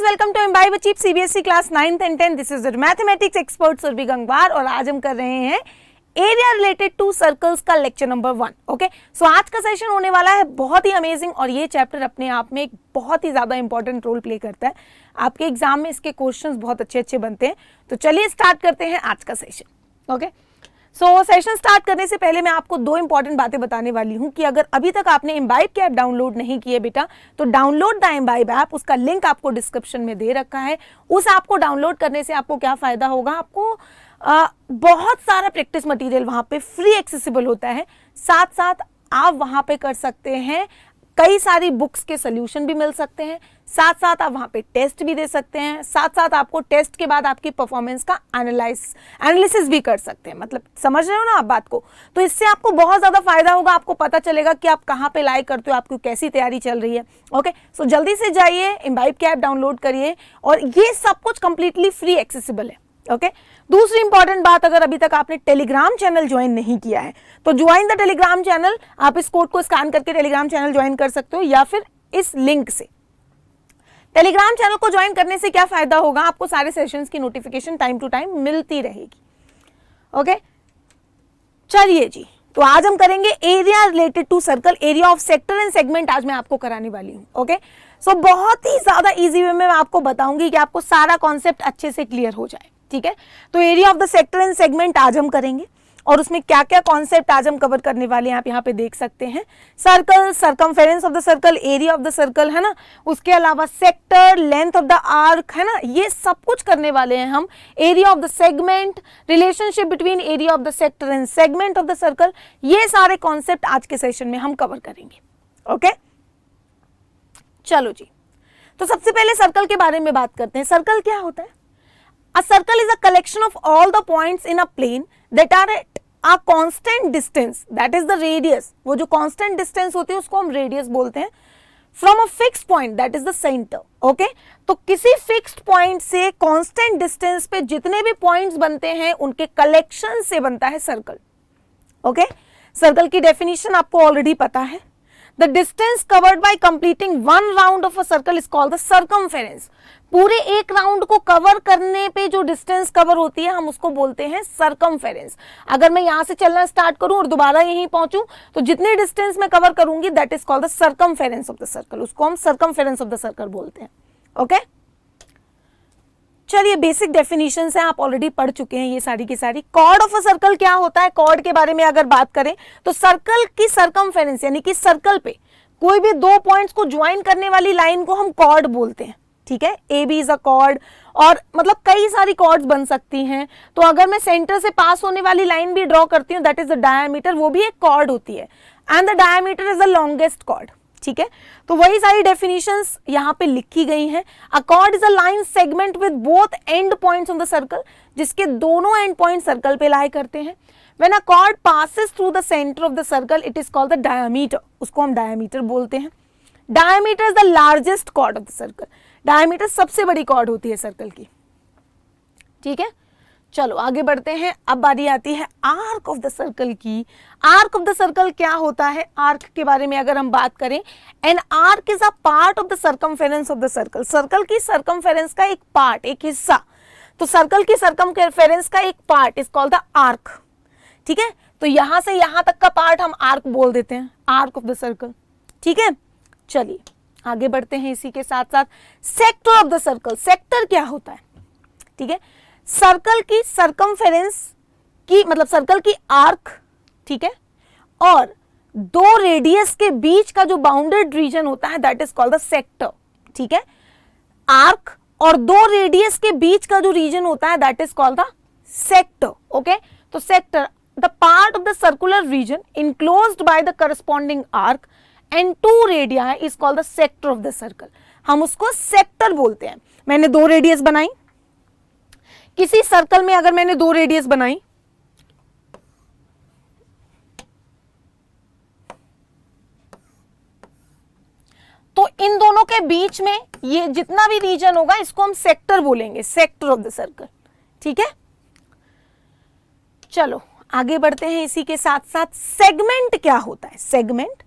Welcome to Imbibe achieve CBSE class 9th and 10th. This is mathematics expert Surbhi Gangwar और आज हम कर रहे हैं एरिया रिलेटेड टू सर्कल्स का लेक्चर नंबर 1. ओके, सो आज का सेशन होने वाला है बहुत ही अमेजिंग और ये चैप्टर अपने आप में एक बहुत ही ज्यादा इंपॉर्टेंट रोल प्ले करता है. आपके एग्जाम में इसके क्वेश्चंस बहुत अच्छे अच्छे बनते हैं. तो चलिए स्टार्ट करते हैं आज का सेशन. ओके, सो सेशन स्टार्ट करने से पहले मैं आपको दो इंपॉर्टेंट बातें बताने वाली हूं कि अगर अभी तक आपने इम्बाइब की ऐप डाउनलोड नहीं की है बेटा, तो डाउनलोड द इम्बाइब ऐप. उसका लिंक आपको डिस्क्रिप्शन में दे रखा है. उस ऐप को डाउनलोड करने से आपको क्या फायदा होगा, आपको बहुत सारा प्रैक्टिस मटेरियल वहां पे फ्री एक्सेसिबल होता है. साथ साथ आप वहां पे कर सकते हैं, कई सारी बुक्स के सोल्यूशन भी मिल सकते हैं. साथ साथ आप वहां पे टेस्ट भी दे सकते हैं. साथ साथ आपको टेस्ट के बाद आपकी परफॉर्मेंस का एनालिसिस भी कर सकते हैं. मतलब समझ रहे हो ना आप बात को. तो इससे आपको बहुत ज्यादा फायदा होगा. आपको पता चलेगा कि आप कहाँ पे लाई करते हो, आपकी कैसी तैयारी चल रही है. ओके, सो जल्दी से जाइए, इम्बाइब की ऐप डाउनलोड करिए और ये सब कुछ कंप्लीटली फ्री एक्सेसिबल है. ओके, दूसरी इंपॉर्टेंट बात, अगर अभी तक आपने टेलीग्राम चैनल ज्वाइन नहीं किया है तो ज्वाइन द टेलीग्राम चैनल. आप इस कोड को स्कैन करके टेलीग्राम चैनल ज्वाइन कर सकते हो या फिर इस लिंक से. टेलीग्राम चैनल को ज्वाइन करने से क्या फायदा होगा, आपको सारे सेशंस की नोटिफिकेशन टाइम टू टाइम मिलती रहेगी. ओके, चलिए जी, तो आज हम करेंगे area related to circle, area of sector and segment आज मैं आपको कराने वाली हूं. ओके, सो बहुत ही ज्यादा इजी वे में मैं आपको बताऊंगी कि आपको सारा कॉन्सेप्ट अच्छे से क्लियर हो जाए. ठीक है, तो area of the sector and segment आज हम करेंगे और उसमें क्या क्या कॉन्सेप्ट आज हम कवर करने वाले हैं आप यहाँ पे देख सकते हैं. Circle, circumference of the circle, area of the circle, है ना. उसके अलावा sector, length of the arc, है ना. ये सब कुछ करने वाले हैं हम. Area of the segment, relationship between area of the sector and segment of the circle, ये सारे कॉन्सेप्ट आज के सेशन में हम कवर करेंगे. ओके, चलो जी, तो सबसे पहले सर्कल के बारे में बात करते हैं. सर्कल क्या होता है? A circle is a collection of all the points in a plane that are at a constant distance, that is the radius. वो जो constant distance होती है उसको हम radius बोलते हैं. From a fixed point, that is the center. Okay? तो किसी fixed point से constant distance पे जितने भी points बनते हैं उनके collection से बनता है circle. Okay? Circle की definition आपको already पता है. The distance covered by completing one round of a circle is called the circumference. पूरे एक राउंड को कवर करने पे जो डिस्टेंस कवर होती है हम उसको बोलते हैं सरकमफेरेंस. अगर मैं यहां से चलना स्टार्ट करूं और दोबारा यहीं पहुंचूं तो जितने डिस्टेंस मैं कवर करूंगी that is called the circumference of the circle. उसको हम सरकमफेरेंस ऑफ द सर्कल बोलते हैं. ओके, चलिए बेसिक डेफिनेशन है, आप ऑलरेडी पढ़ चुके हैं ये सारी की सारी. कॉर्ड ऑफ अ सर्कल क्या होता है? कॉर्ड के बारे में अगर बात करें तो सर्कल की सरकमफेरेंस यानी कि सर्कल पे कोई भी दो पॉइंट्स को ज्वाइन करने वाली लाइन को हम कॉर्ड बोलते हैं. ठीक है, A B is a chord और मतलब कई सारी कॉर्ड्स बन सकती हैं. तो अगर मैं सेंटर से पास होने वाली लाइन भी ड्रॉ करती हूँ दैट इज द डायमीटर, वो भी एक कॉर्ड होती है. And the diameter is the longest chord. ठीक है, तो वही सारी डेफिनेशंस यहाँ पे लिखी गई हैं. A chord is a line segment with both end points on the circle, जिसके दोनों एंड पॉइंट सर्कल पे लाई करते हैं. When a chord passes through the centre of the circle it is called the diameter. उसको हम diameter बोलते हैं. Diameter is the largest chord of the circle. Diameter सबसे बड़ी कॉर्ड होती है सर्कल की. ठीक है, चलो आगे बढ़ते हैं. अब बारी आती है आर्क ऑफ द सर्कल की. आर्क ऑफ द सर्कल क्या होता है? आर्क के बारे में अगर हम बात करें, N arc is a part of the circumference of the circle. Circle की सरकमफेरेंस का एक पार्ट, एक हिस्सा. तो सर्कल की सरकमफेरेंस का एक part is called the arc. ठीक है, तो यहां से यहां तक का पार्ट हम आर्क बोल देते हैं, आर्क ऑफ द सर्कल. ठीक है, चलिए आगे बढ़ते हैं. इसी के साथ साथ sector of the circle. Sector क्या होता है? ठीक है, सर्कल की सरकमफेरेंस की मतलब सर्कल की आर्क, ठीक है, और दो रेडियस के बीच का जो बाउंडेड रीजन होता है that is called the sector. ठीक है, आर्क और दो रेडियस के बीच का जो रीजन होता है that is called the sector. Okay, तो sector the part of the circular region enclosed by the corresponding arc and two radii is called the sector of the circle. हम उसको सेक्टर बोलते हैं. मैंने दो रेडियस बनाई किसी सर्कल में, अगर मैंने दो रेडियस बनाई तो इन दोनों के बीच में ये जितना भी रीजन होगा इसको हम सेक्टर बोलेंगे, सेक्टर ऑफ द सर्कल. ठीक है, चलो आगे बढ़ते हैं. इसी के साथ साथ सेगमेंट क्या होता है? Segment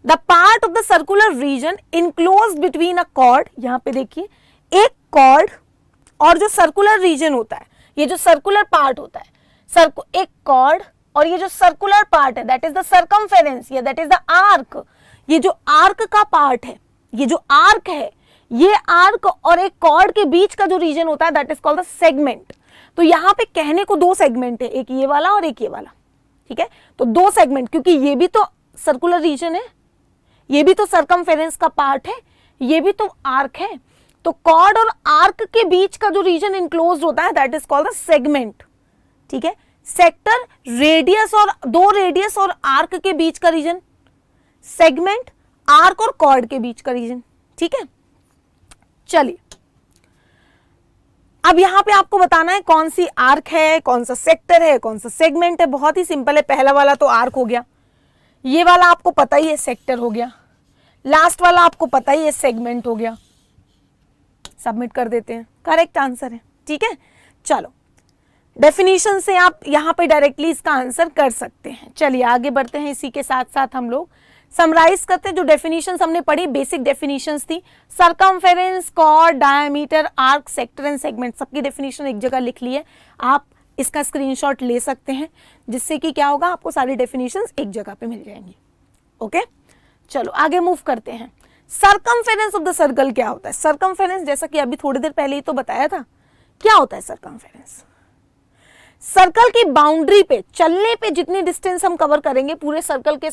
the part of the circular region enclosed between a cord. यहां पे देखिए एक कॉर्ड और जो सर्कुलर रीजन होता है, ये जो सर्कुलर पार्ट होता है, एक कॉर्ड और ये जो सर्कुलर पार्ट है दैट इज द सर्कमफेरेंस या दैट इज द आर्क। ये जो आर्क का पार्ट है, ये जो आर्क है, ये आर्क और एक कॉर्ड के बीच का जो रीजन होता है that is called the segment. तो यहां पे कहने को दो सेगमेंट है, एक ये वाला और एक ये वाला, ठीक है। तो दो सेगमेंट, क्योंकि ये भी तो सर्कुलर रीजन है, ये भी तो सर्कमफेरेंस का पार्ट है, ये भी तो आर्क है। तो कॉर्ड और आर्क के बीच का जो रीजन इनक्लोज्ड होता है that is called the segment, ठीक है। सेक्टर, रेडियस और दो रेडियस और आर्क के बीच का रीजन, सेगमेंट, आर्क और कॉर्ड के बीच का रीजन, ठीक है। चलिए अब यहां पे आपको बताना है कौन सी आर्क है, कौन सा सेक्टर है, कौन सा सेगमेंट है। बहुत ही सिंपल है, पहला वाला तो आर्क हो गया, ये वाला आपको पता ही है सेक्टर हो गया, लास्ट वाला आपको पता ही है सेगमेंट हो गया। सबमिट कर देते हैं, करेक्ट आंसर है, ठीक है। चलो डेफिनेशन से आप यहां पे डायरेक्टली इसका आंसर कर सकते हैं। चलिए आगे बढ़ते हैं, इसी के साथ साथ हम लोग समराइज करते हैं जो डेफिनेशंस हमने पढ़ी, बेसिक डेफिनेशंस थी। Circumference, chord, diameter, arc, sector and segment, सबकी डेफिनेशन एक जगह लिख ली है। आप इसका स्क्रीनशॉट ले सकते हैं, जिससे कि क्या होगा, आपको सारी डेफिनेशंस एक जगह पे मिल जाएंगी। ओके, चलो आगे मूव करते हैं। सर्कमफेरेंस ऑफ द सर्कल क्या होता है? सर्कमफेरेंस, जैसा कि अभी थोड़ी देर पहले ही तो बताया था, क्या होता है सर्कमफेरेंस? सर्कल की बाउंड्री पे चलने पे जितनी डिस्टेंस हम कवर करेंगे, पूरे सर्कल के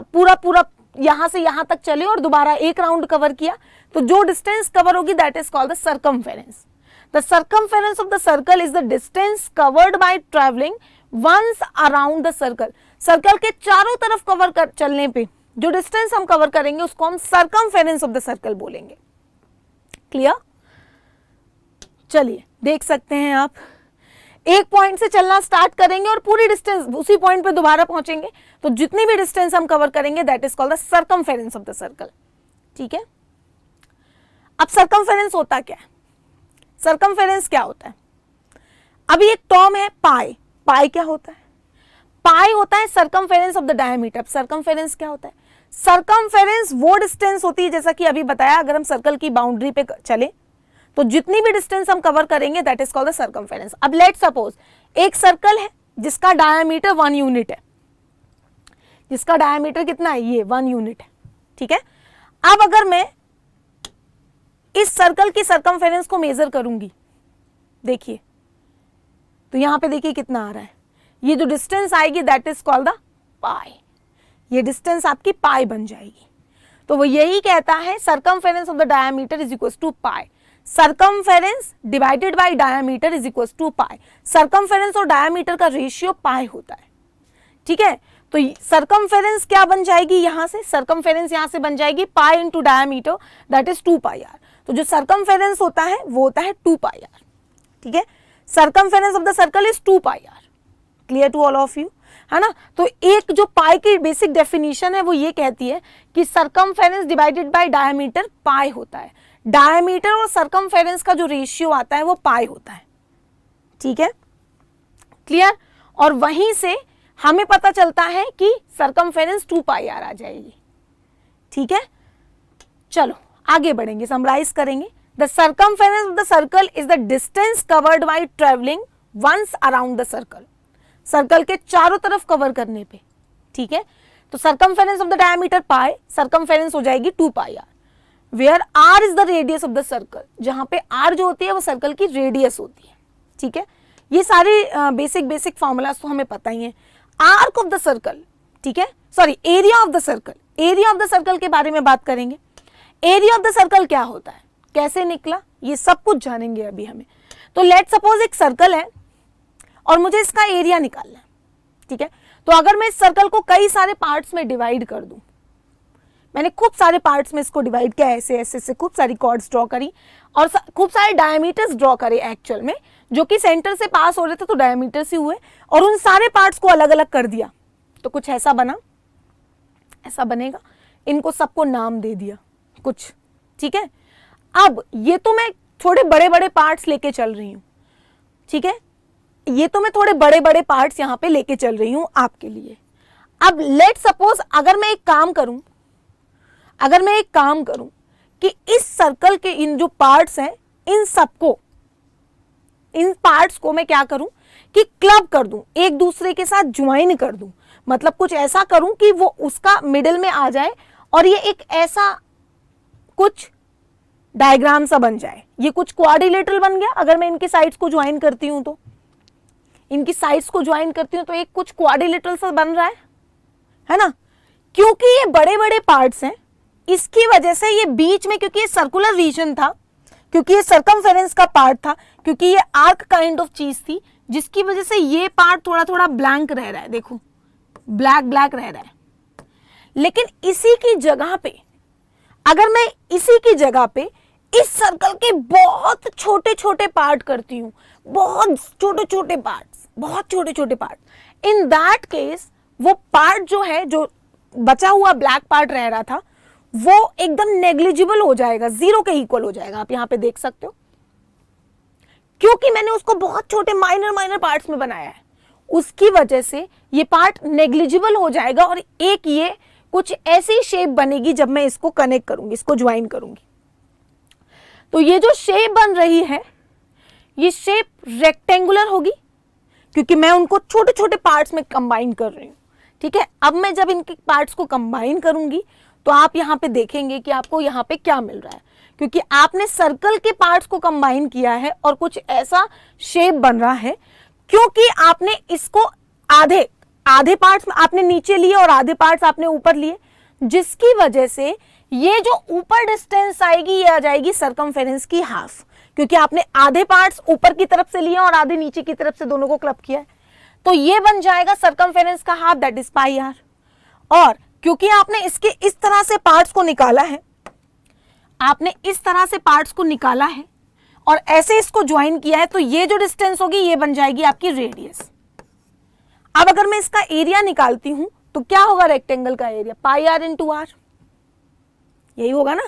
पूरा यहां से यहां तक चले और दोबारा एक राउंड कवर किया, तो जो डिस्टेंस कवर होगी that is called the circumference. The circumference of the circle is the distance covered by travelling once around the circle. Circle के चारों तरफ कवर कर चलने पे जो डिस्टेंस हम कवर करेंगे उसको हम सर्कमफेरेंस ऑफ द सर्कल बोलेंगे। क्लियर? चलिए देख सकते हैं आप, एक पॉइंट से चलना स्टार्ट करेंगे और पूरी डिस्टेंस उसी पॉइंट पे दोबारा पहुंचेंगे, तो जितनी भी डिस्टेंस हम कवर करेंगे that is called the circumference of the circle, ठीक है। अब सर्कमफेरेंस होता क्या है? सर्कमफेरेंस क्या होता है? अभी एक टर्म है पाई। पाई क्या होता है? पाई होता है सर्कमफेरेंस ऑफ द डायमीटर। अब सर्कमफेरेंस क्या होता है? सर्कमफेरेंस वो डिस्टेंस होती है, जैसा कि अभी बताया, अगर हम सर्कल की बाउंड्री पे चले तो जितनी भी डिस्टेंस हम कवर करेंगे that is called the circumference. अब लेट सपोज एक सर्कल है जिसका डायमीटर 1 यूनिट है, जिसका डायमीटर कितना है? ये 1 यूनिट है, ठीक है। अब अगर मैं इस सर्कल की सर्कमफेरेंस को मेजर करूंगी, देखिए तो यहां पे देखिए कितना आ रहा है, ये जो डिस्टेंस आएगी दैट इज कॉल्ड द पाई। ये डिस्टेंस आपकी पाई बन जाएगी। तो वो यही कहता है circumference of the diameter is equal to pi. Circumference divided by diameter is equal to pi. Circumference और डायमीटर का रेशियो पाई होता है, ठीक है। तो सर्कमफेरेंस क्या बन जाएगी? यहां से सर्कमफेरेंस यहां से बन जाएगी pi into diameter that is 2 pi are. तो जो सर्कमफेरेंस होता है वो होता है 2 पाई आर, ठीक है। Circumference of the circle is 2 pi R. Clear to all of you, है ना। तो एक जो पाई की बेसिक डेफिनेशन है वो ये कहती है कि सर्कमफेरेंस डिवाइडेड बाय डायमीटर पाई होता है। डायमीटर और सर्कमफेरेंस का जो रेशियो आता है वो पाई होता है, ठीक है। क्लियर? और वहीं से हमें पता चलता है कि सर्कमफेरेंस 2 पाई आर आ जाएगी, ठीक है। चलो आगे बढ़ेंगे, समराइज करेंगे। The circumference of the circle is the distance covered by travelling once around the circle. Circle के चारों तरफ कवर करने पे, ठीक है। तो circumference of the diameter pi, सर्कमफेरेंस हो जाएगी 2 pi r, where r is the radius of the circle. जहां पे आर जो होती है वो सर्कल की रेडियस होती है, ठीक है। ये सारे बेसिक फॉर्मूलाज तो हमें पता ही है। आर्क ऑफ द सर्कल, ठीक है, sorry area of the circle. Area of the circle के बारे में बात करेंगे। एरिया ऑफ द सर्कल क्या होता है, कैसे निकला, ये सब कुछ जानेंगे अभी हमें। तो लेट सपोज एक सर्कल है और मुझे इसका एरिया निकालना है, ठीक है। तो अगर मैं इस सर्कल को कई सारे पार्ट्स में डिवाइड कर दूं, मैंने खूब सारे पार्ट्स में इसको डिवाइड किया, ऐसे ऐसे से खूब सारी कॉर्ड्स ड्रॉ करी और खूब सारे डायमीटर्स ड्रॉ करे एक्चुअल में, जो कि सेंटर से पास हो रहे थे तो डायमीटर से हुए, और उन सारे पार्ट्स को अलग अलग कर दिया तो कुछ ऐसा बना, ऐसा बनेगा। इनको सबको नाम दे दिया कुछ, ठीक है। अब ये तो मैं थोड़े बड़े बड़े पार्ट्स लेके चल रही हूं, ठीक है, ये तो मैं थोड़े बड़े बड़े पार्ट्स यहां पे लेके चल रही हूं आपके लिए। अब लेट सपोज अगर मैं एक काम करूं कि इस सर्कल के इन जो पार्ट्स हैं इन सबको, इन पार्ट्स को मैं क्या करूं कि क्लब कर दूं, एक दूसरे के साथ ज्वाइन कर दूं, मतलब कुछ ऐसा करूं कि वो उसका मिडिल में आ जाए और ये एक ऐसा कुछ डायग्राम सा बन जाए। ये कुछ क्वाड्रिलेटरल बन गया। अगर मैं इनकी साइड्स को ज्वाइन करती हूं तो इनकी साइड्स को ज्वाइन करती हूं तो एक कुछ क्वाड्रिलेटरल सा बन रहा है ना। क्योंकि ये बड़े बड़े पार्ट्स हैं, इसकी वजह से ये बीच में, क्योंकि ये सर्कुलर रीजन था, क्योंकि ये सर्कमफेरेंस का पार्ट था, क्योंकि ये आर्क काइंड ऑफ चीज थी, जिसकी वजह से ये पार्ट थोड़ा थोड़ा ब्लैंक रह रहा है। देखो ब्लैक ब्लैक रह रहा है। लेकिन इसी की जगह पे, अगर मैं इसी की जगह पे इस सर्कल के बहुत छोटे छोटे पार्ट करती हूं, बहुत छोटे छोटे पार्ट्स, बहुत छोटे छोटे पार्ट, इन दैट केस वो पार्ट जो है, जो बचा हुआ ब्लैक पार्ट रह रहा था, वो एकदम नेग्लिजिबल हो जाएगा, जीरो के इक्वल हो जाएगा। आप यहां पे देख सकते हो, क्योंकि मैंने उसको बहुत छोटे माइनर माइनर पार्ट्स में बनाया है, उसकी वजह से ये पार्ट नेग्लिजिबल हो जाएगा और एक ये कुछ ऐसी शेप बनेगी जब मैं इसको कनेक्ट करूंगी, इसको ज्वाइन करूंगी। तो ये जो शेप बन रही है, ये शेप रेक्टेंगुलर होगी, क्योंकि मैं उनको छोटे छोटे पार्ट्स में कंबाइन कर रही हूं। ठीक है, अब मैं जब इनके पार्ट्स को कंबाइन करूंगी तो आप यहां पे देखेंगे कि आपको यहां पे क्या मिल रहा है, क्योंकि आपने सर्कल के पार्ट्स को कंबाइन किया है और कुछ ऐसा शेप बन रहा है, क्योंकि आपने इसको आधे आधे पार्ट्स आपने नीचे लिए और आधे पार्ट्स आपने ऊपर लिए, जिसकी वजह से ये जो ऊपर डिस्टेंस आएगी ये आ जाएगी सर्कमफेरेंस की हाफ, क्योंकि आपने आधे पार्ट्स ऊपर की तरफ से लिए और आधे नीचे की तरफ से, दोनों को क्लब किया है। तो ये बन जाएगा सर्कमफेरेंस का half, that is pi R. और क्योंकि आपने इसके इस तरह से पार्ट्स को निकाला है, आपने इस तरह से पार्ट्स को निकाला है और ऐसे इसको ज्वाइन किया है, तो ये जो डिस्टेंस होगी ये बन जाएगी आपकी रेडियस। अब अगर मैं इसका एरिया निकालती हूं तो क्या होगा रेक्टेंगल का area? Pi R into R, यही होगा ना।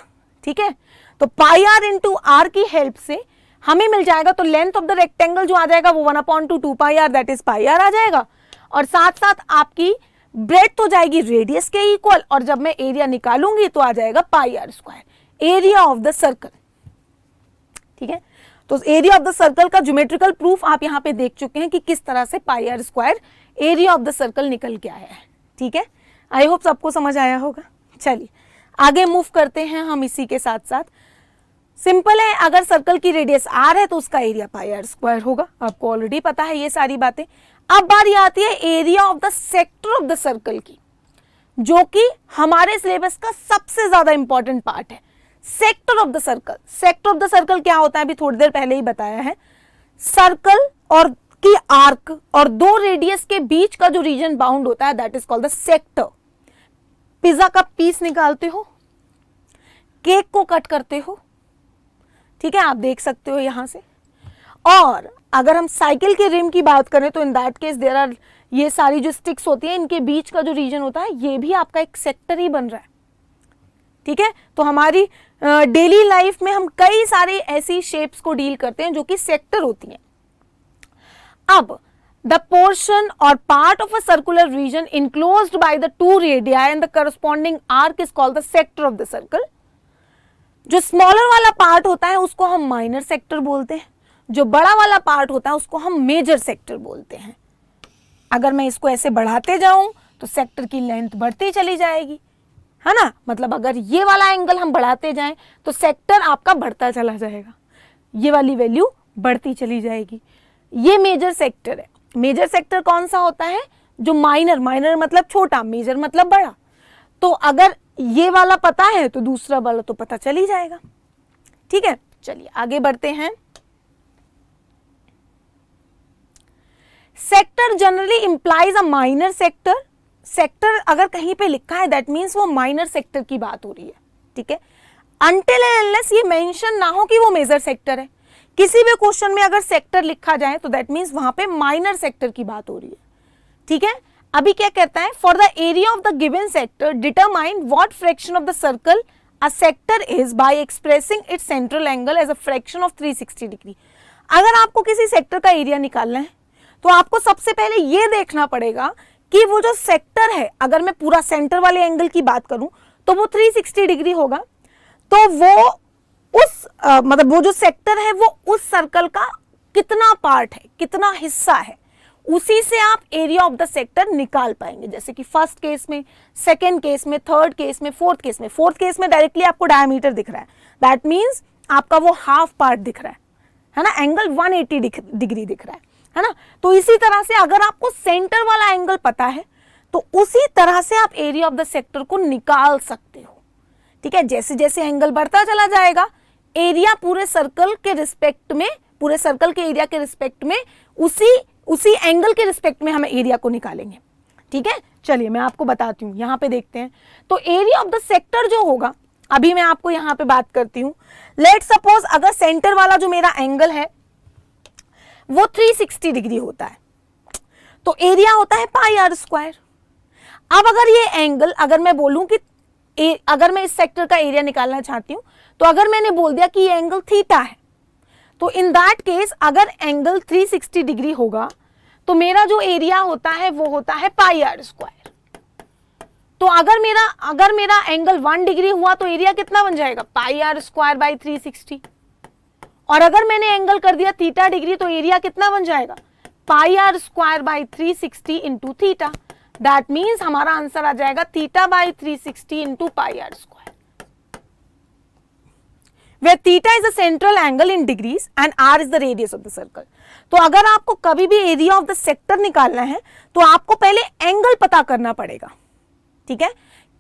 ठीक है, तो पाई आर इंटू आर की हेल्प से हमें मिल जाएगा, तो लेंथ ऑफ द रेक्टेंगल जो आ जाएगा वो 1/2 pi r, that is pi r आ जाएगा। और साथ साथ आपकी ब्रेड्थ हो जाएगी रेडियस के इक्वल, और जब मैं एरिया निकालूंगी तो आ जाएगा pi are square, area of the circle. ठीक है, तो एरिया ऑफ द सर्कल का ज्योमेट्रिकल प्रूफ आप यहां पे देख चुके हैं कि किस तरह से pi are square area of the circle निकल के आया है। ठीक है, आई होप सबको समझ आया होगा। चलिए आगे मूव करते हैं हम इसी के साथ साथ। सिंपल है, अगर सर्कल की रेडियस आर है तो उसका एरिया पाई आर स्क्वायर होगा, आपको ऑलरेडी पता है ये सारी बातें। अब बारी आती है area of the sector of the circle की, जो कि हमारे सिलेबस का सबसे ज्यादा इंपॉर्टेंट पार्ट है। Sector of the circle, sector of the circle क्या होता है अभी थोड़ी देर पहले ही बताया है। सर्कल और की आर्क और दो रेडियस के बीच का जो रीजन बाउंड होता है that is called the sector. Pizza का पीस निकालते हो, केक को कट करते हो, ठीक है, आप देख सकते हो यहां से। और अगर हम साइकिल के रिम की बात करें तो in that case there are, ये सारी जो स्टिक्स होती है इनके बीच का जो रीजन होता है ये भी आपका एक सेक्टर ही बन रहा है। ठीक है, तो हमारी डेली लाइफ में हम कई सारी ऐसी शेप्स को डील करते हैं जो कि सेक्टर होती हैं। अब द पोर्शन और part of a circular region enclosed by the two radii and the corresponding arc is called the sector of the circle. जो स्मॉलर वाला पार्ट होता है उसको हम माइनर सेक्टर बोलते हैं, जो बड़ा वाला पार्ट होता है उसको हम मेजर सेक्टर बोलते हैं। अगर मैं इसको ऐसे बढ़ाते जाऊं तो सेक्टर की लेंथ बढ़ती चली जाएगी, है ना। मतलब अगर ये वाला एंगल हम बढ़ाते जाएं तो सेक्टर आपका बढ़ता चला जाएगा, ये वाली वैल्यू बढ़ती चली जाएगी। ये मेजर सेक्टर है। मेजर सेक्टर कौन सा होता है? जो माइनर, माइनर मतलब छोटा, मेजर मतलब बड़ा। तो अगर ये वाला पता है तो दूसरा वाला तो पता चल ही जाएगा। ठीक है, चलिए आगे बढ़ते हैं। Sector generally implies a minor sector. Sector अगर कहीं पे लिखा है दैट मीन्स वो माइनर सेक्टर की बात हो रही है। ठीक है, अनटिल एंड अनलेस ये मेंशन ना हो कि वो मेजर सेक्टर है। किसी भी क्वेश्चन में अगर सेक्टर लिखा जाए तो दैट मीन्स वहां पे माइनर सेक्टर की बात हो रही है। ठीक है, अभी क्या कहता है? For the area of the given sector determine what fraction of the circle a sector is by expressing its central angle as a fraction of 360 degree. अगर आपको किसी सेक्टर का एरिया निकालना है तो आपको सबसे पहले ये देखना पड़ेगा कि वो जो सेक्टर है, अगर मैं पूरा सेंटर वाले एंगल की बात करूं तो वो 360 डिग्री होगा, तो वो मतलब वो जो सेक्टर है वो उस सर्कल का कितना पार्ट है, कितना हिस्सा है, उसी से आप एरिया ऑफ द सेक्टर निकाल पाएंगे। जैसे कि फर्स्ट केस में, सेकेंड केस में, थर्ड केस में, फोर्थ केस में। फोर्थ केस में डायरेक्टली आपको डायमीटर दिख रहा है, दैट मीन्स आपका वो हाफ पार्ट दिख रहा है ना, एंगल 180 डिग्री दिख रहा है ना। तो इसी तरह से अगर आपको सेंटर वाला एंगल पता है तो उसी तरह से आप एरिया ऑफ द सेक्टर को निकाल सकते हो। ठीक है, जैसे जैसे एंगल बढ़ता चला जाएगा, एरिया पूरे सर्कल के रिस्पेक्ट में, पूरे सर्कल के एरिया के रिस्पेक्ट में, उसी एंगल के रिस्पेक्ट में हम एरिया को निकालेंगे। ठीक है, चलिए मैं आपको बताती हूँ, यहां पे देखते हैं। तो एरिया ऑफ द सेक्टर जो होगा, अभी मैं आपको यहां पे बात करती हूँ। लेट सपोज अगर सेंटर वाला जो मेरा एंगल है वो 360 डिग्री होता है, तो एरिया होता है पाई आर स्क्वायर। अब अगर ये एंगल, अगर मैं बोलूं कि अगर मैं इस सेक्टर का एरिया निकालना चाहती हूं, तो अगर मैंने बोल दिया कि ये एंगल थीटा है, तो इन दैट केस अगर एंगल 360 डिग्री होगा तो मेरा जो एरिया होता है वो होता है पाई आर स्क्वायर। तो अगर मेरा एंगल 1 डिग्री हुआ तो एरिया कितना बन जाएगा, पाई आर स्क्वायर बाई 360। और अगर मैंने एंगल कर दिया थीटा डिग्री तो एरिया कितना बन जाएगा, pi are square by 360 into theta. That means हमारा आंसर आ जाएगा theta by 360 into pi are square, where theta is the central angle in degrees and r is the radius of the circle। तो अगर आपको कभी भी area of the sector निकालना है तो आपको पहले एंगल पता करना पड़ेगा। ठीक है,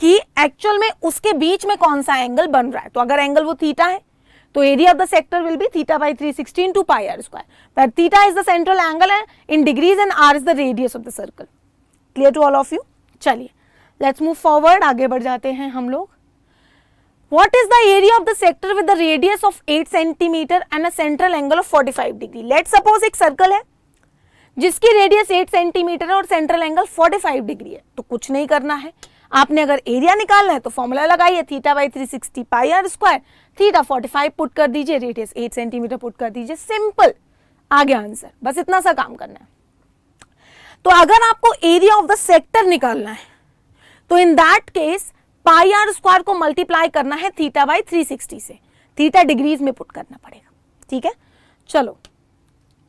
कि एक्चुअल में उसके बीच में कौन सा एंगल बन रहा है। तो अगर एंगल वो थीटा है तो area of the sector will be theta by 360 into pi are square, where theta is the central angle in degrees and r is the radius of the circle। Clear to all of you. चलिए let's move forward, आगे बढ़ जाते हैं हम लोग। What is the area of the sector with the radius of 8 centimeter and a central angle of 45 degree? Let's suppose एक circle है जिसकी रेडियस 8 सेंटीमीटर है और सेंट्रल एंगल 45 डिग्री है। तो कुछ नहीं करना है, आपने अगर एरिया निकालना है तो फॉर्मूला लगाइए, theta by 360 pi are square, theta 45 put कर दीजिए, रेडियस 8 सेंटीमीटर पुट कर दीजिए, सिंपल, आ गया आंसर। बस इतना सा काम करना है। तो अगर आपको एरिया ऑफ द सेक्टर निकालना है तो in that case pi are square को मल्टीप्लाई करना है थीटा बाई 360 से, थीटा डिग्रीज में पुट करना पड़ेगा। ठीक है, चलो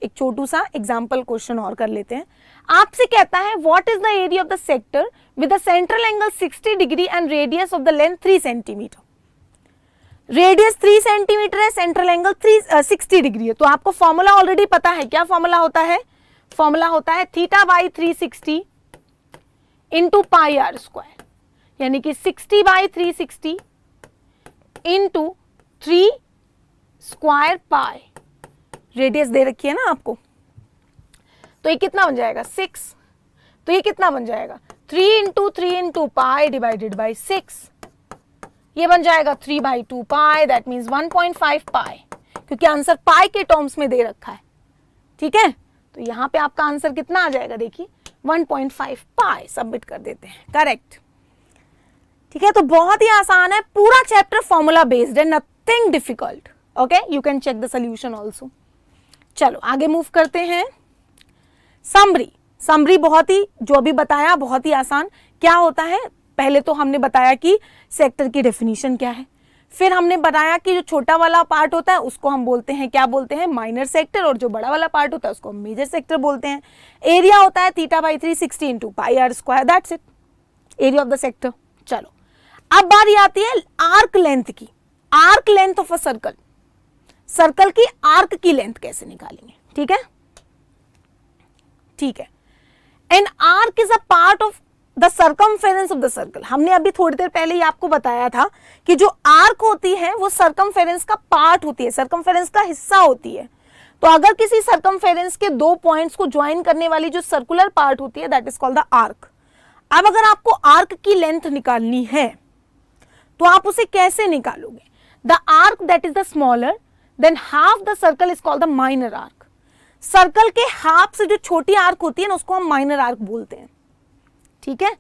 एक छोटू सा एग्जांपल क्वेश्चन और कर लेते हैं। आपसे कहता है what is the area of the sector with the central angle 60 degree and radius of the length 3 centimetre. Radius 3 centimetre है, सेंट्रल एंगल 60 डिग्री है। तो आपको फॉर्मूला ऑलरेडी पता है, क्या फॉर्मूला होता है, फॉर्मूला होता है theta by 360 into pi are square, यानी कि 60 by 360 into 3 square pi, radius दे रखी है ना आपको। तो ये कितना बन जाएगा 6, तो ये कितना बन जाएगा 3 इंटू पाई डिवाइडेड बाई 6, ये बन जाएगा 3 बाई 2 पाई, दैट मीन्स 1.5 पाई, क्योंकि आंसर पाई के टर्म्स में दे रखा है। ठीक है, तो यहां पे आपका आंसर कितना आ जाएगा, देखिए 1.5 पाई। सबमिट कर देते हैं, करेक्ट। ठीक है, तो बहुत ही आसान है, पूरा चैप्टर फॉर्मूला बेस्ड है, nothing difficult. Okay, you can check the solution also. चलो आगे मूव करते हैं। समरी बहुत ही, जो अभी बताया बहुत ही आसान। क्या होता है, पहले तो हमने बताया कि सेक्टर की डेफिनेशन क्या है, फिर हमने बताया कि जो छोटा वाला पार्ट होता है उसको हम बोलते हैं, क्या बोलते हैं, माइनर सेक्टर, और जो बड़ा वाला पार्ट होता है उसको हम मेजर सेक्टर बोलते हैं। एरिया होता है theta by 360 into pi are square, that's it, area of the sector. चलो अब बारी आती है आर्क लेंथ की। Arc length of a circle, circle की आर्क की लेंथ कैसे निकालेंगे। ठीक है, ठीक है। An arc is a part of the circumference of the circle. हमने अभी थोड़ी देर पहले ही आपको बताया था कि जो आर्क होती है वो सर्कमफेरेंस का पार्ट होती है, सर्कमफेरेंस का हिस्सा होती है। तो अगर किसी सर्कमफेरेंस के दो पॉइंट्स को ज्वाइन करने वाली जो सर्कुलर पार्ट होती है, that is called the arc. अब अगर आपको आर्क की लेंथ निकालनी है तो आप उसे कैसे निकालोगे, the arc that is the smaller than half the circle is called the minor arc. Circle के हाफ से जो छोटी आर्क होती है ना उसको हम माइनर आर्क बोलते हैं। ठीक है,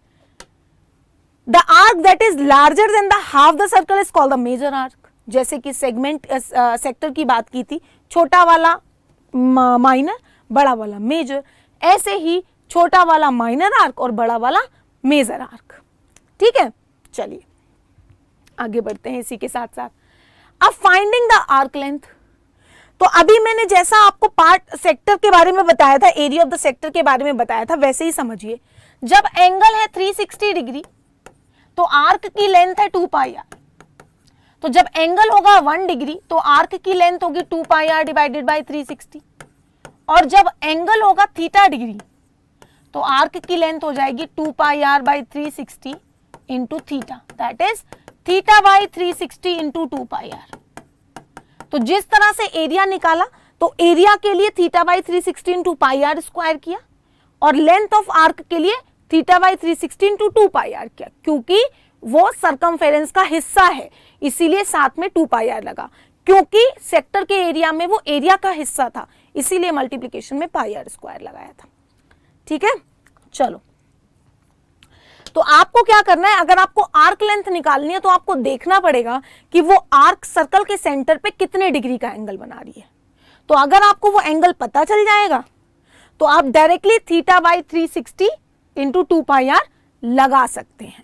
the arc that is larger than the half the circle is called the major arc. जैसे कि सेगमेंट सेक्टर की बात की थी, छोटा वाला माइनर, बड़ा वाला मेजर, ऐसे ही छोटा वाला माइनर आर्क और बड़ा वाला मेजर आर्क। ठीक है, चलिए आगे बढ़ते हैं इसी के साथ साथ। अब फाइंडिंग द आर्क लेंथ, तो अभी मैंने जैसा आपको पार्ट सेक्टर के बारे में बताया था, एरिया ऑफ द सेक्टर के बारे में बताया था, वैसे ही समझिए। जब एंगल है 360 डिग्री तो आर्क की लेंथ है 2 पाई आर। तो जब एंगल होगा 1 डिग्री तो आर्क की लेंथ होगी 2 पाई आर डिवाइडेड बाय 360। और जब एंगल होगा थीटा डिग्री तो आर्क की लेंथ हो जाएगी 2 pi r by 360 into theta, that is theta by 360 into 2 pi are. तो जिस तरह से एरिया निकाला, तो एरिया के लिए theta by 360 into pi are square किया और लेंथ ऑफ आर्क के लिए theta by 360 into 2 pi R किया, क्योंकि वो सरकमफेरेंस का हिस्सा है इसीलिए साथ में 2 पाई आर लगा, क्योंकि सेक्टर के एरिया में वो एरिया का हिस्सा था इसीलिए मल्टीप्लीकेशन में पाई आर स्क्वायर लगाया था। ठीक है, चलो तो आपको क्या करना है, अगर आपको आर्क लेंथ निकालनी है तो आपको देखना पड़ेगा कि वो आर्क सर्कल के सेंटर पे कितने डिग्री का एंगल बना रही है। तो अगर आपको वो एंगल पता चल जाएगा तो आप directly theta by 360 into 2 pi R लगा सकते हैं।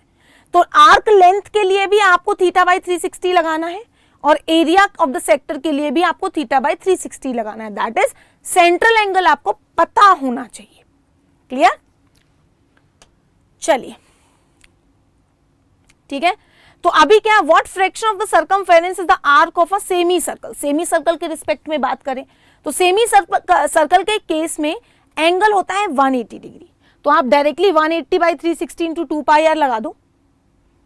तो आर्क लेंथ के लिए भी आपको थीटा बाई 360 लगाना है और एरिया ऑफ द सेक्टर के लिए भी आपको थीटा बाई 360 लगाना है, दैट इज सेंट्रल एंगल आपको पता होना चाहिए। क्लियर? चलिए ठीक है, तो अभी क्या, what fraction of the circumference is the arc of a semi circle. Semi circle के रिस्पेक्ट में बात करें तो सेमी सर्कल के केस में एंगल होता है 180 डिग्री। तो आप directly 180 by 360 into 2 pi R लगा दो।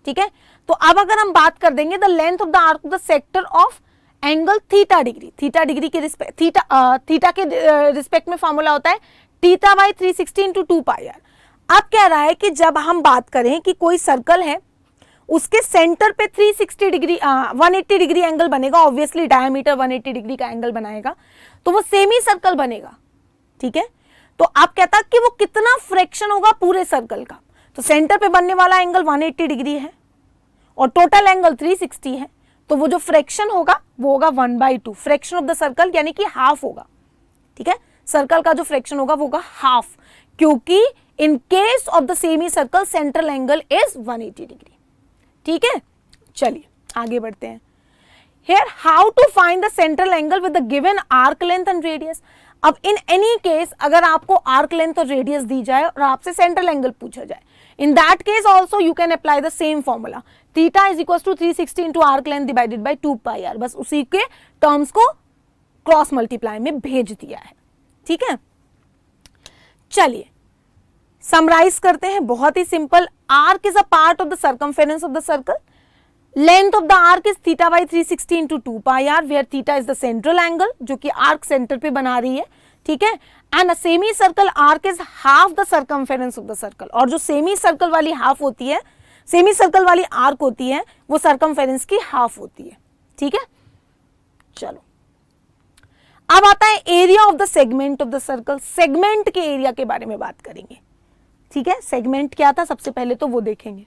ठीक है, तो अब अगर हम बात कर देंगे the length of the arc of the sector of angle theta degree, theta degree के रिस्पेक्ट, थीटा के रिस्पेक्ट में फॉर्मूला होता है theta by 360 into 2 pi R. अब कह रहा है कि जब हम बात करें कि कोई सर्कल है उसके सेंटर पे 360 डिग्री 180 डिग्री एंगल बनेगा, ऑब्वियसली डायमीटर 180 डिग्री का एंगल बनाएगा तो वो सेमी सर्कल बनेगा। ठीक है, तो आप कहता कि वो कितना फ्रैक्शन होगा पूरे सर्कल का, तो सेंटर पे बनने वाला एंगल 180 डिग्री है और टोटल एंगल 360 है, तो वो जो फ्रैक्शन होगा वो होगा 1/2, फ्रैक्शन ऑफ द सर्कल यानी कि हाफ होगा। ठीक है, सर्कल का जो फ्रैक्शन होगा वो होगा हाफ, क्योंकि in case of the semi circle central angle is 180 degree. ठीक है, चलिए आगे बढ़ते हैं। Here how to find the central angle with the given arc length and radius। अब इन एनी केस अगर आपको आर्क लेंथ और रेडियस दी जाए और आपसे सेंट्रल एंगल पूछा जाए, in that case also you can apply the same formula, theta is equal to 360 into arc length divided by 2 pi R, बस उसी के टर्म्स को क्रॉस मल्टीप्लाई में भेज दिया है। ठीक है, चलिए समराइज करते हैं, बहुत ही simple. Arc is a part of the circumference of the circle, length of the arc is theta by 360 into 2 pi r, where theta is the central angle जो कि आर्क सेंटर पे बना रही है। ठीक है, and a semi circle arc is half the circumference of the circle, और जो सेमी सर्कल वाली हाफ होती है, सेमी सर्कल वाली आर्क होती है वो सर्कमफेरेंस की हाफ होती है। ठीक है, चलो अब आता है area of the segment of the circle. Segment के एरिया के बारे में बात करेंगे। ठीक है, सेगमेंट क्या था सबसे पहले तो वो देखेंगे।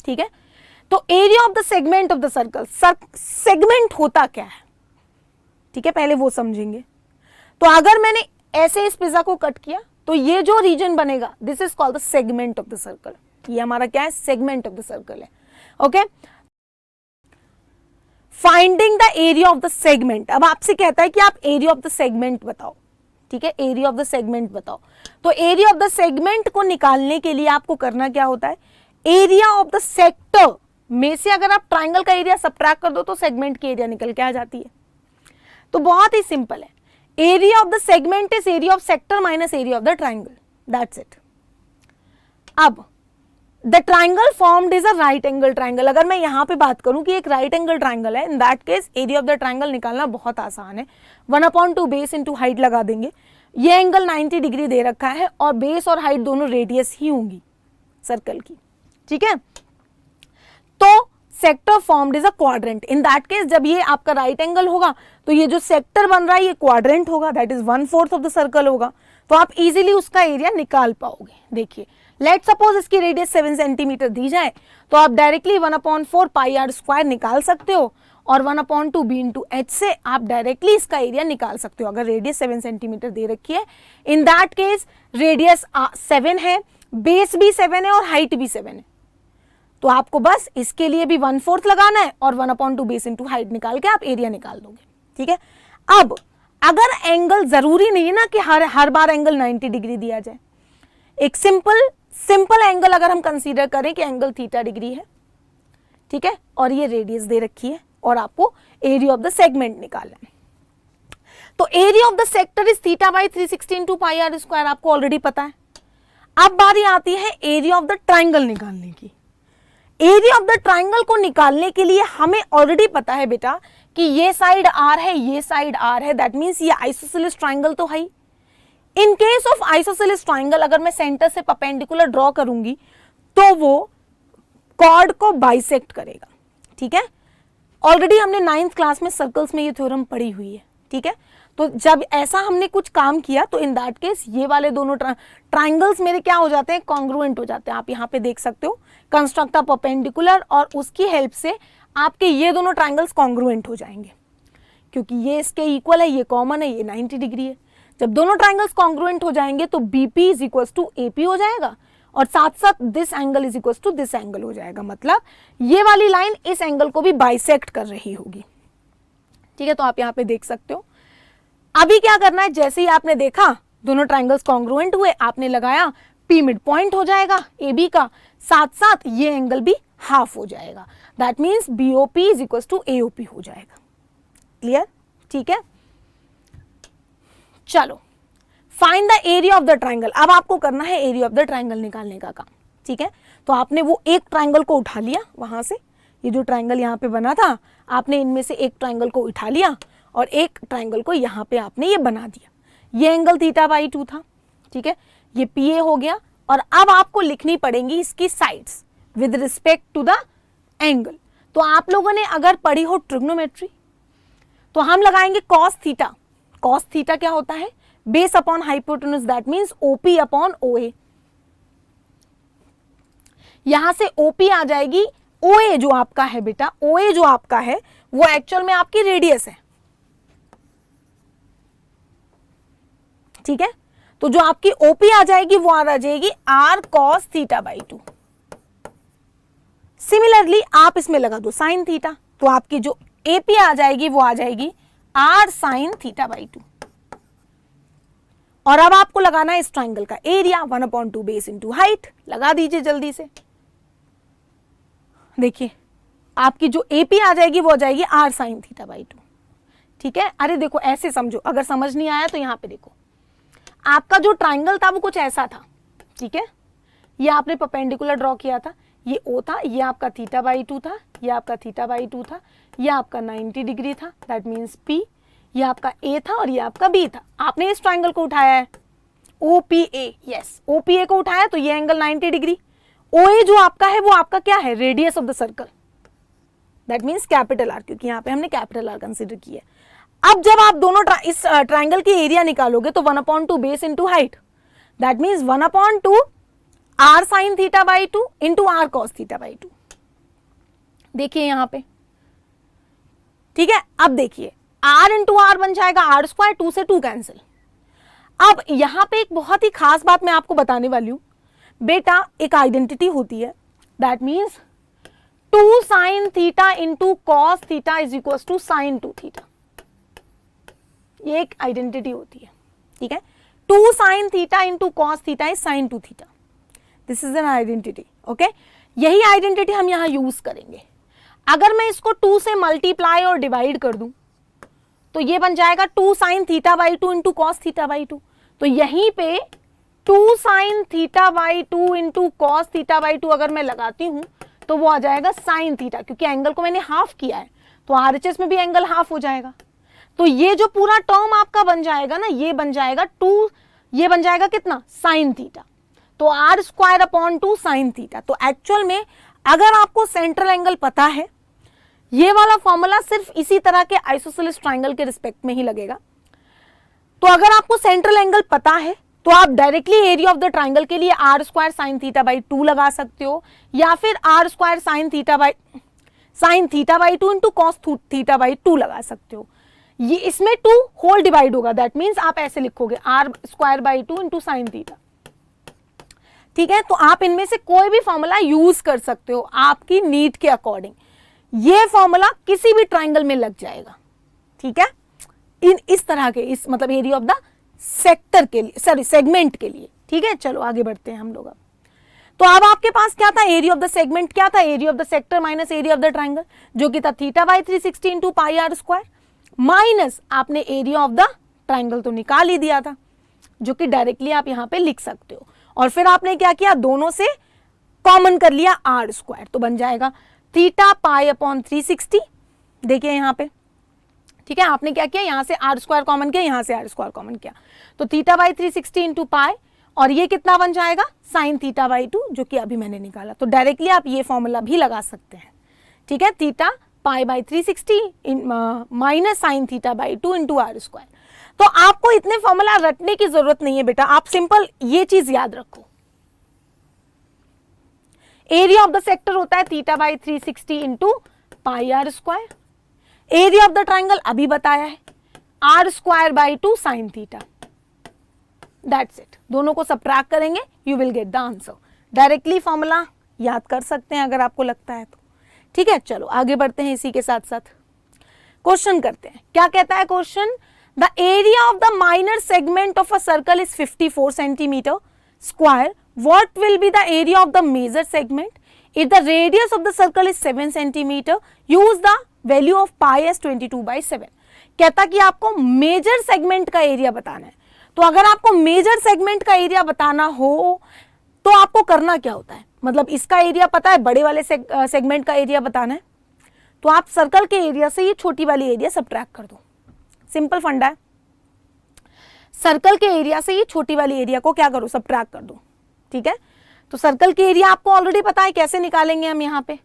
ठीक है, तो area of the segment of the circle, segment होता क्या है, ठीक है, पहले वो समझेंगे। तो अगर मैंने ऐसे इस पिज्जा को कट किया तो ये जो रीजन बनेगा this is called the segment of the circle. ये हमारा क्या है, सेगमेंट ऑफ द सर्कल है। Okay, finding the area of the segment. अब आपसे कहता है कि आप एरिया ऑफ द सेगमेंट बताओ। ठीक है, एरिया ऑफ द सेगमेंट बताओ। तो एरिया ऑफ द सेगमेंट को निकालने के लिए आपको करना क्या होता है, एरिया ऑफ द सेक्टर में से अगर आप ट्राइंगल का एरिया सबट्रैक्ट कर दो तो सेगमेंट की एरिया निकल के आ जाती है। तो बहुत ही सिंपल है, area of the segment is area of sector minus area of the triangle, that's it. अब the triangle formed is a right angle triangle. अगर मैं यहां पे बात करूं कि एक राइट एंगल ट्राइंगल है, इन that case area of the triangle निकालना बहुत आसान है, 1/2 बेस इंटू हाइट लगा देंगे। ये एंगल 90 डिग्री दे रखा है और बेस और हाइट दोनों रेडियस ही होंगी सर्कल की। ठीक है, तो sector formed is a quadrant. In that case जब ये आपका राइट एंगल होगा तो ये जो सेक्टर बन रहा है ये क्वाड्रेंट होगा, that is 1/4 of the circle होगा, तो आप इजीली उसका एरिया निकाल पाओगे। देखिए, लेट सपोज इसकी रेडियस 7 सेंटीमीटर दी जाए तो आप डायरेक्टली 1/4 पाई आर स्क्वायर निकाल सकते हो और 1/2 बी इंटू एच से आप डायरेक्टली इसका एरिया निकाल सकते हो। अगर रेडियस 7 सेंटीमीटर दे रखी है, इन दैट केस रेडियस 7 है, बेस भी 7 है और हाइट भी 7 है, तो आपको बस इसके लिए भी 1/4 लगाना है और 1/2 बेस इंटू हाइट निकाल के आप एरिया निकाल दोगे, ठीक है। अब अगर एंगल, जरूरी नहीं है ना कि हर बार एंगल 90 डिग्री दिया जाए, एक सिंपल एंगल अगर हम कंसीडर करें कि एंगल थीटा डिग्री है, ठीक है, और ये रेडियस दे रखी है और आपको एरिया ऑफ द सेगमेंट निकालना है, तो area of the sector is theta by 360 into pi are square, आपको ऑलरेडी पता है। अब बारी आती है एरिया ऑफ द ट्राइंगल निकालने की। एरिया ऑफ द ट्राइंगल को निकालने के लिए हमें ऑलरेडी पता है बेटा कि ये साइड आर है, ये साइड आर है, दैट मीन्स ये आइसोसेलेस ट्राइंगल तो है। In case of isosceles triangle अगर मैं सेंटर से परपेंडिकुलर ड्रॉ करूंगी तो वो कॉर्ड को बाइसेक्ट करेगा, ठीक है। ऑलरेडी हमने 9th क्लास में सर्कल्स में ये थ्योरम पढ़ी हुई है, ठीक है। तो जब ऐसा हमने कुछ काम किया तो इन दैट केस ये वाले दोनों ट्राइंगल्स मेरे क्या हो जाते हैं, कॉन्ग्रुएंट हो जाते हैं। आप यहाँ पे देख सकते हो कंस्ट्रक्ट अ परपेंडिकुलर, और उसकी हेल्प से आपके ये दोनों ट्राइंगल्स कॉन्ग्रुएंट हो जाएंगे, क्योंकि ये इसके इक्वल है, ये कॉमन है, ये 90 डिग्री है। जब दोनों ट्राइंगल्स कॉन्ग्रुएंट हो जाएंगे तो BP is equal to AP हो जाएगा, और साथ साथ this angle is equal to this angle हो जाएगा। मतलब ये वाली लाइन इस एंगल को भी बाइसेक्ट कर रही होगी, ठीक है। तो आप यहाँ पे देख सकते हो। अभी क्या करना है, जैसे ही आपने देखा दोनों ट्राइंगल्स कॉन्ग्रुएंट हुए, आपने लगाया पी मिड पॉइंट हो जाएगा ए बी का, साथ साथ ये एंगल भी हाफ हो जाएगा, that means BOP is equal to AOP हो जाएगा। क्लियर, ठीक है। चलो find the area of the triangle. अब आपको करना है एरिया ऑफ द ट्राइंगल निकालने का काम, ठीक है। तो आपने वो एक ट्राइंगल को उठा लिया वहां से, ये जो ट्राइंगल यहाँ पे बना था, आपने इनमें से एक ट्राइंगल को उठा लिया और एक ट्राइंगल को यहाँ पे आपने ये बना दिया। ये एंगल थीटा बाई 2 था, ठीक है, ये पी ए हो गया। और अब आपको लिखनी पड़ेंगी इसकी sides with respect to the angle. तो आप लोगों ने अगर पढ़ी हो ट्रिग्नोमेट्री तो हम लगाएंगे कॉस थीटा। कॉस थीटा क्या होता है, base upon hypotenuse, that means OP upon ओए। यहां से ओपी आ जाएगी, ओए जो आपका है बेटा, ओए जो आपका है वो एक्चुअल में आपकी रेडियस है, ठीक है। तो जो आपकी ओपी आ जाएगी वो आ जाएगी R cos theta by 2। Similarly आप इसमें लगा दो साइन थीटा, तो आपकी जो एपी आ जाएगी वो आ जाएगी आर साइन थीटा बाई 2। और अब आपको लगाना है इस ट्राइंगल का एरिया, 1/2 बेस इंटू हाइट, लगा दीजिए जल्दी से। देखिए आपकी जो एपी आ जाएगी वो आ जाएगी आर साइन थीटा बाई 2, ठीक है। अरे देखो ऐसे समझो, अगर समझ नहीं आया तो यहां पे देखो, आपका जो ट्राइंगल था वो कुछ ऐसा था, ठीक है। ये आपने परपेंडिकुलर ड्रॉ किया था, ये ओ था, ये आपका थीटा बाई 2 था, ये आपका थीटा बाई 2 था, ये आपका 90 डिग्री था, दैट मीन्स पी, ये आपका ए था और ये आपका बी था। आपने इस ट्राइंगल को उठाया है ओपीए, यस ओपीए को उठाया, तो ये एंगल 90 डिग्री। ओए जो आपका है वो आपका क्या है, radius of the circle, that means capital R, क्योंकि यहाँ पे हमने कैपिटल आर कंसिडर किया है। अब जब आप दोनों इस ट्राइंगल की एरिया निकालोगे तो 1/2 base into height, that means 1/2 R sine theta by 2 into R cos theta by 2। देखिए यहां पे, ठीक है। अब देखिए आर इंटू आर बन जाएगा आर स्क्वायर, 2 से 2 कैंसिल। अब यहां पे एक बहुत ही खास बात मैं आपको बताने वाली हूं बेटा, एक आइडेंटिटी होती है, that means 2 sine theta into cos theta is equal to sine 2 theta. ये एक आइडेंटिटी होती है, ठीक है। 2 sine theta into cos theta is sine 2 theta, this is an identity, okay. यही आइडेंटिटी हम यहां यूज करेंगे। अगर मैं इसको 2 से मल्टीप्लाई और डिवाइड कर दूं तो ये बन जाएगा 2 sine theta by 2 into cos theta by 2। तो यहीं पे 2 sine theta by 2 into cos theta by 2 अगर मैं लगाती हूं तो वो आ जाएगा साइन थीटा, क्योंकि एंगल को मैंने हाफ किया है तो आरएचएस में भी एंगल हाफ हो जाएगा। तो ये जो पूरा टर्म आपका बन जाएगा ना, ये बन जाएगा 2, ये बन जाएगा कितना, साइन थीटा। तो R square upon 2 sine theta. तो एक्चुअल में अगर आपको सेंट्रल एंगल पता है, ये वाला फॉर्मूला सिर्फ इसी तरह के आइसोसेलेस ट्राइंगल के रिस्पेक्ट में ही लगेगा। तो अगर आपको सेंट्रल एंगल पता है तो आप directly area of the triangle के लिए R square sine theta by 2 लगा सकते हो, या फिर R square sine theta by 2 into cos theta by 2 लगा सकते हो। ये इसमें 2 होल डिवाइड होगा, दैट मीन्स आप ऐसे लिखोगे R square by 2 into sine theta. ठीक है, तो आप इनमें से कोई भी फॉर्मूला यूज कर सकते हो आपकी नीड के अकॉर्डिंग। ये फॉर्मूला किसी भी ट्राइंगल में लग जाएगा, ठीक है, इस तरह के, इस मतलब एरिया ऑफ द सेक्टर के लिए, सॉरी सेगमेंट के लिए, ठीक है। चलो आगे बढ़ते हैं हम लोग। अब तो अब आपके पास क्या था, एरिया ऑफ द सेगमेंट क्या था, area of the sector minus area of the triangle, जो कि था theta by 360 into pi are square, minus आपने एरिया ऑफ द ट्राइंगल तो निकाल ही दिया था, जो कि डायरेक्टली आप यहां पे लिख सकते हो। और फिर आपने क्या किया, दोनों से कॉमन कर लिया आर स्क्वायर, तो बन जाएगा थीटा पाई अपॉन 360। देखिए यहां पे, ठीक है, आपने क्या किया, यहां से आर स्क्वायर कॉमन किया, यहां से आर स्क्वायर कॉमन किया, तो थीटा बाई 360 इंटू पाई, और ये कितना बन जाएगा, साइन थीटा बाई 2, जो कि अभी मैंने निकाला। तो डायरेक्टली आप ये फॉर्मूला भी लगा सकते हैं, ठीक है, theta pi by 360 minus sine theta by 2 into R square. तो आपको इतने फॉर्मूला रटने की जरूरत नहीं है बेटा, आप सिंपल ये चीज याद रखो, एरिया ऑफ द सेक्टर होता है theta by 360 into pi are square, area of the triangle अभी बताया है R square by 2 sine theta, that's it. दोनों को सबट्रैक्ट करेंगे, you will get the answer. Directly formula याद कर सकते हैं अगर आपको लगता है तो, ठीक है। चलो आगे बढ़ते हैं, इसी के साथ साथ क्वेश्चन करते हैं। क्या कहता है question, the area of the minor segment of a circle is 54 centimetre square, what will be the area of the major segment if the radius of the circle is 7 centimeter, use the value of pi as 22/7। कहता कि आपको major segment का area बताना है। तो अगर आपको major segment का एरिया बताना हो तो आपको करना क्या होता है, मतलब इसका एरिया पता है, बड़े वाले सेगमेंट का एरिया बताना है, तो आप सर्कल के एरिया से ये छोटी वाली एरिया सबट्रैक्ट कर दो। सिंपल फंडा है, सर्कल के एरिया से ये छोटी वाली एरिया को क्या करो, सबट्रैक्ट कर दो, ठीक है। तो सर्कल के एरिया आपको ऑलरेडी पता है, कैसे निकालेंगे हम, यहाँ पे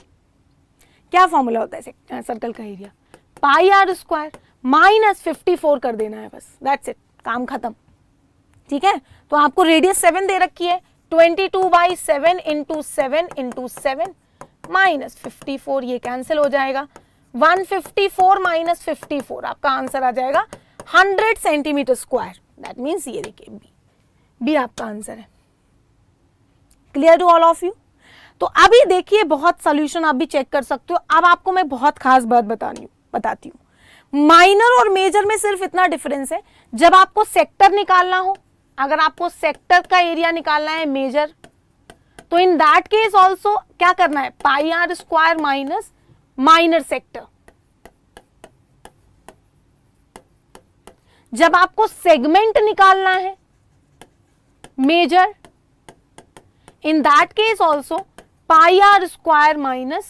क्या फॉर्मूला होता है सर्कल का area, pi are square minus 54 कर देना है, बस दैट्स इट, काम खत्म, ठीक है। तो आपको रेडियस 7 दे रखी है, 22/7 इंटू 7 इंटू 7 माइनस 54, ये कैंसिल हो जाएगा, 154 माइनस 54 आपका आंसर आ जाएगा 100 सेंटीमीटर स्क्वायर। दैट मीन्स ये देखिए बी आपका आंसर है। Clear to all of you. तो अभी देखिए बहुत सॉल्यूशन आप भी चेक कर सकते हो। अब आपको मैं बहुत खास बात बताती हूँ, माइनर और मेजर में सिर्फ इतना डिफरेंस है, जब आपको सेक्टर निकालना हो, अगर आपको सेक्टर का एरिया निकालना है मेजर, तो इन दैट केस ऑल्सो क्या करना है, pi are square minus minor sector. जब आपको सेगमेंट निकालना है major, in that case also pi r square minus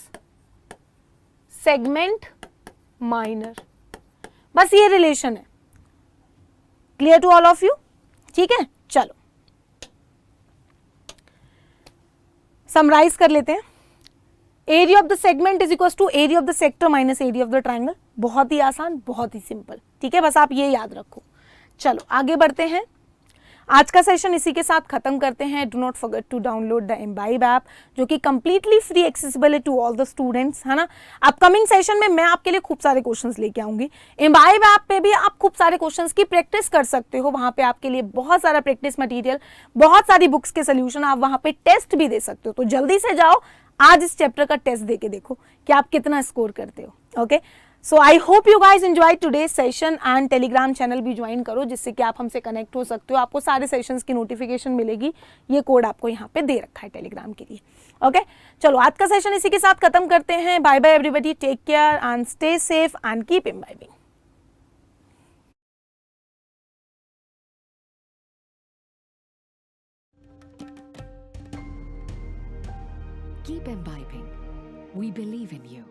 segment minor, बस ये रिलेशन है। Clear to all of you, ठीक है। चलो समराइज कर लेते हैं, area of the segment is equal to area of the sector minus area of the triangle. बहुत ही आसान, बहुत ही सिंपल, ठीक है, बस आप ये याद रखो। चलो आगे बढ़ते हैं, आज का सेशन इसी के साथ खत्म करते हैं। Do not forget to download the Embibe app, जो कि कंप्लीटली फ्री एक्सेसिबल है टू ऑल द स्टूडेंट्स, है ना। अपकमिंग सेशन में मैं आपके लिए खूब सारे क्वेश्चंस लेके आऊंगी। एम्बाइब ऐप पे भी आप खूब सारे क्वेश्चंस की प्रैक्टिस कर सकते हो, वहां पे आपके लिए बहुत सारा प्रैक्टिस मटेरियल, बहुत सारी बुक्स के सोल्यूशन, आप वहां पे टेस्ट भी दे सकते हो। तो जल्दी से जाओ, आज इस चैप्टर का टेस्ट दे के देखो कि आप कितना स्कोर करते हो। Okay, so I hope you guys enjoy today session, and Telegram channel भी ज्वाइन करो, जिससे कि आप हमसे कनेक्ट हो सकते हो। आपको सारे सेशंस की नोटिफिकेशन मिलेगी, ये कोड आपको यहाँ पे दे रखा है टेलीग्राम के लिए। ओके, चलो आज का सेशन इसी के साथ खत्म करते हैं। Bye bye everybody, take care and stay safe and keep imbibing. Keep imbibing. We believe in you.